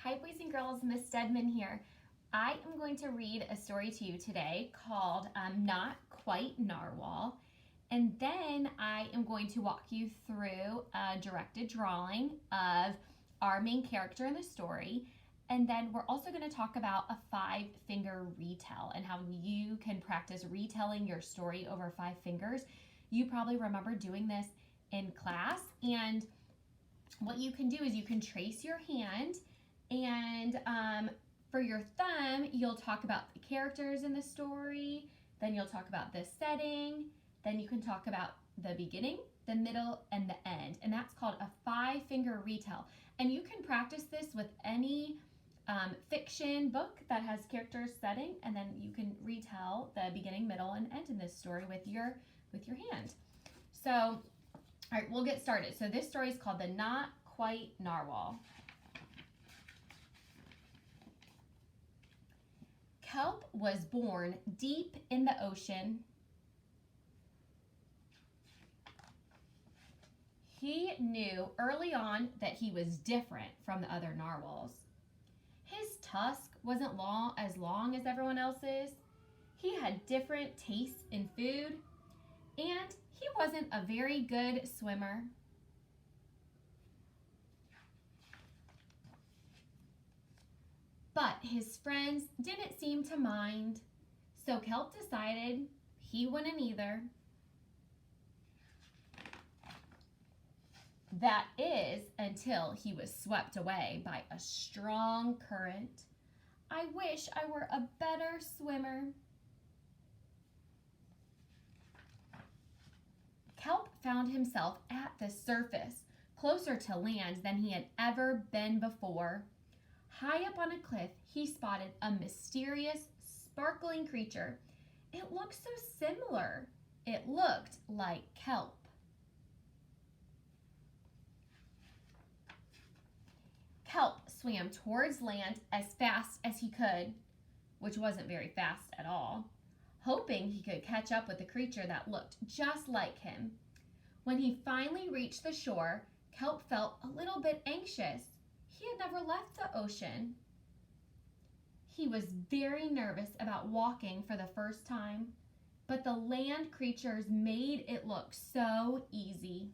Hi boys and girls, Miss Stedman here. I am going to read a story to you today called Not Quite Narwhal, and then I am going to walk you through a directed drawing of our main character in the story, and then we're also going to talk about a 5-finger retell and how you can practice retelling your story over 5 fingers. You probably remember doing this in class, and what you can do is you can trace your hand, and for your thumb, you'll talk about the characters in the story, then you'll talk about the setting, then you can talk about the beginning, the middle, and the end. And that's called a 5-finger retell. And you can practice this with any fiction book that has characters, setting, and then you can retell the beginning, middle, and end in this story with your hand. So, all right, we'll get started. So this story is called The Not Quite Narwhal. Kelp was born deep in the ocean. He knew early on that he was different from the other narwhals. His tusk wasn't as long as everyone else's. He had different tastes in food, and he wasn't a very good swimmer. But his friends didn't seem to mind, so Kelp decided he wouldn't either. That is, until he was swept away by a strong current. I wish I were a better swimmer. Kelp found himself at the surface, closer to land than he had ever been before. High up on a cliff, he spotted a mysterious, sparkling creature. It looked so similar. It looked like kelp. Kelp swam towards land as fast as he could, which wasn't very fast at all, hoping he could catch up with the creature that looked just like him. When he finally reached the shore, Kelp felt a little bit anxious. He had never left the ocean. He was very nervous about walking for the first time, but the land creatures made it look so easy.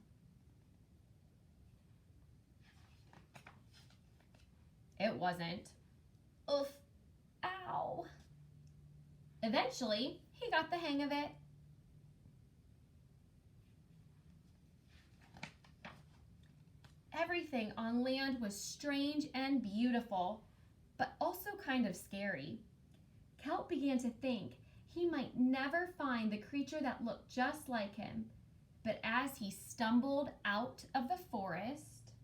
It wasn't. Oof, ow. Eventually, he got the hang of it. Everything on land was strange and beautiful, but also kind of scary. Kelp began to think he might never find the creature that looked just like him, but as he stumbled out of the forest,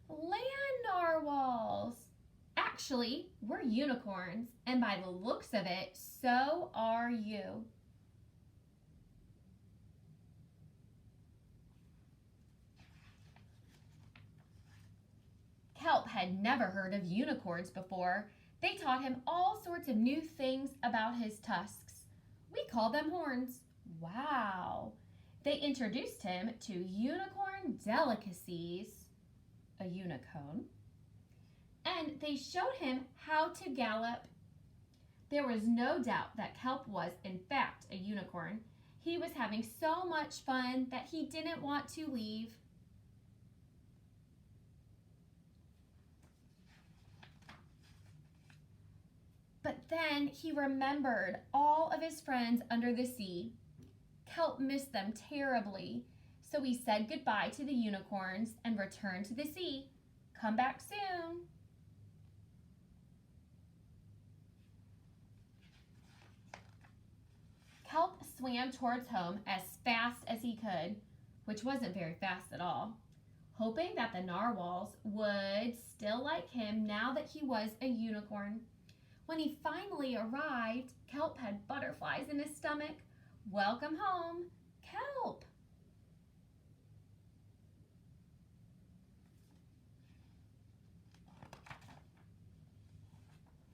land narwhals! Actually, we're unicorns, and by the looks of it, so are you. Kelp had never heard of unicorns before. They taught him all sorts of new things about his tusks. We call them horns. Wow. They introduced him to unicorn delicacies, a unicone, and they showed him how to gallop. There was no doubt that Kelp was, in fact, a unicorn. He was having so much fun that he didn't want to leave. But then he remembered all of his friends under the sea. Kelp missed them terribly, so he said goodbye to the unicorns and returned to the sea. Come back soon. Kelp swam towards home as fast as he could, which wasn't very fast at all, hoping that the narwhals would still like him now that he was a unicorn. When he finally arrived, Kelp had butterflies in his stomach. Welcome home, Kelp!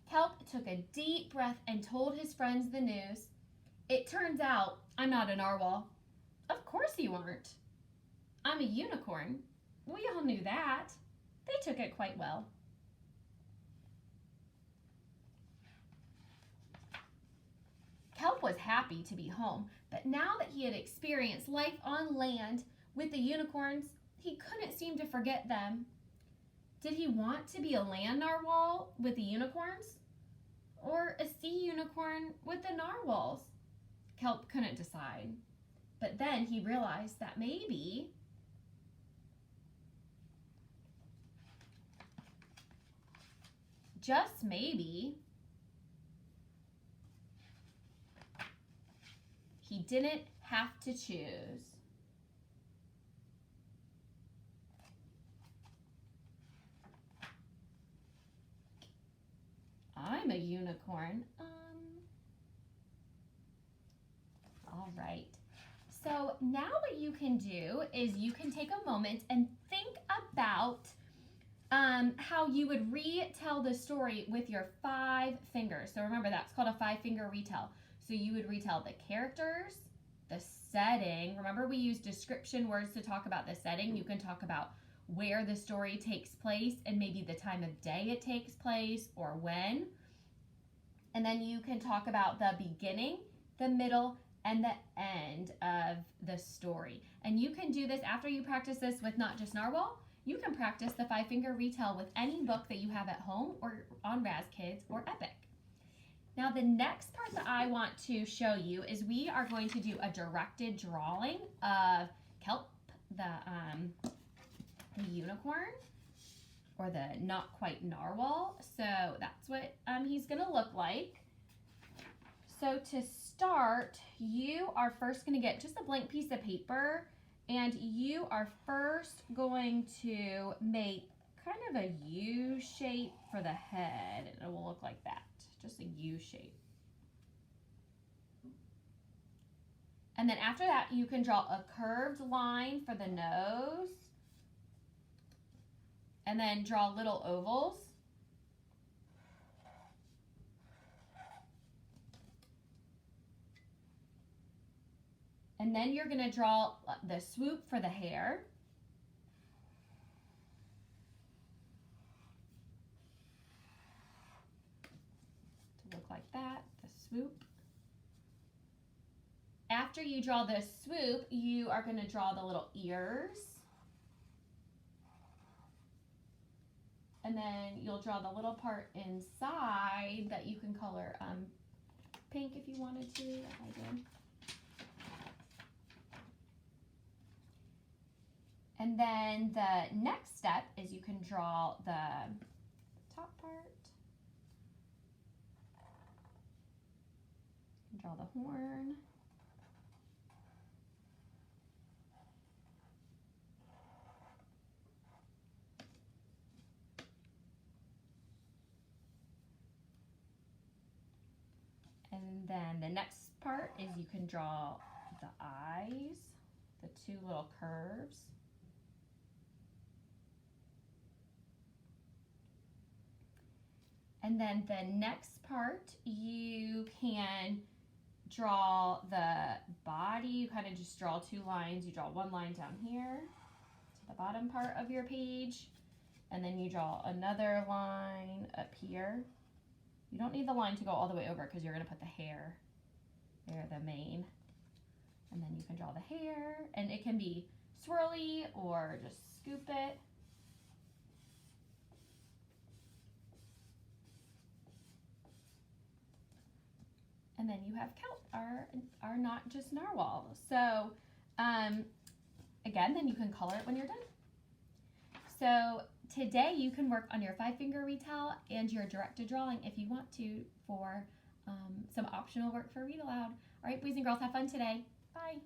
Kelp took a deep breath and told his friends the news. It turns out I'm not a narwhal. Of course you aren't. I'm a unicorn. We all knew that. They took it quite well. Kelp was happy to be home, but now that he had experienced life on land with the unicorns, he couldn't seem to forget them. Did he want to be a land narwhal with the unicorns? Or a sea unicorn with the narwhals? Kelp couldn't decide. But then he realized that maybe just maybe, he didn't have to choose. I'm a unicorn. All right. So now what you can do is you can take a moment and think about how you would retell the story with your 5 fingers. So remember, that's called a 5-finger retell. So you would retell the characters, the setting. Remember, we use description words to talk about the setting. You can talk about where the story takes place and maybe the time of day it takes place or when. And then you can talk about the beginning, the middle, and the end of the story. And you can do this after you practice this with not just Narwhal. You can practice the 5-finger retell with any book that you have at home or on Raz Kids or Epic. Now the next part that I want to show you is we are going to do a directed drawing of Kelp, the unicorn, or the not quite narwhal. So that's what he's gonna look like. So to start, you are first gonna get just a blank piece of paper, and you are first going to make kind of a U shape for the head. It will look like that, just a U shape. And then after that, you can draw a curved line for the nose, and then draw little ovals. And then you're going to draw the swoop for the hair. To look like that, the swoop. After you draw the swoop, you are going to draw the little ears. And then you'll draw the little part inside that you can color pink if you wanted to, like I did. And then the next step is you can draw the top part. Draw the horn. And then the next part is you can draw the eyes, the 2 little curves. And then the next part, you can draw the body. You kind of just draw 2 lines. You draw 1 line down here to the bottom part of your page. And then you draw another line up here. You don't need the line to go all the way over because you're going to put the hair there, the mane. And then you can draw the hair. And it can be swirly or just scoop it. And then you have Kelp, our not just narwhal. So again, then you can color it when you're done. So today you can work on your 5-finger retell and your directed drawing if you want to for some optional work for Read Aloud. All right, boys and girls, have fun today. Bye.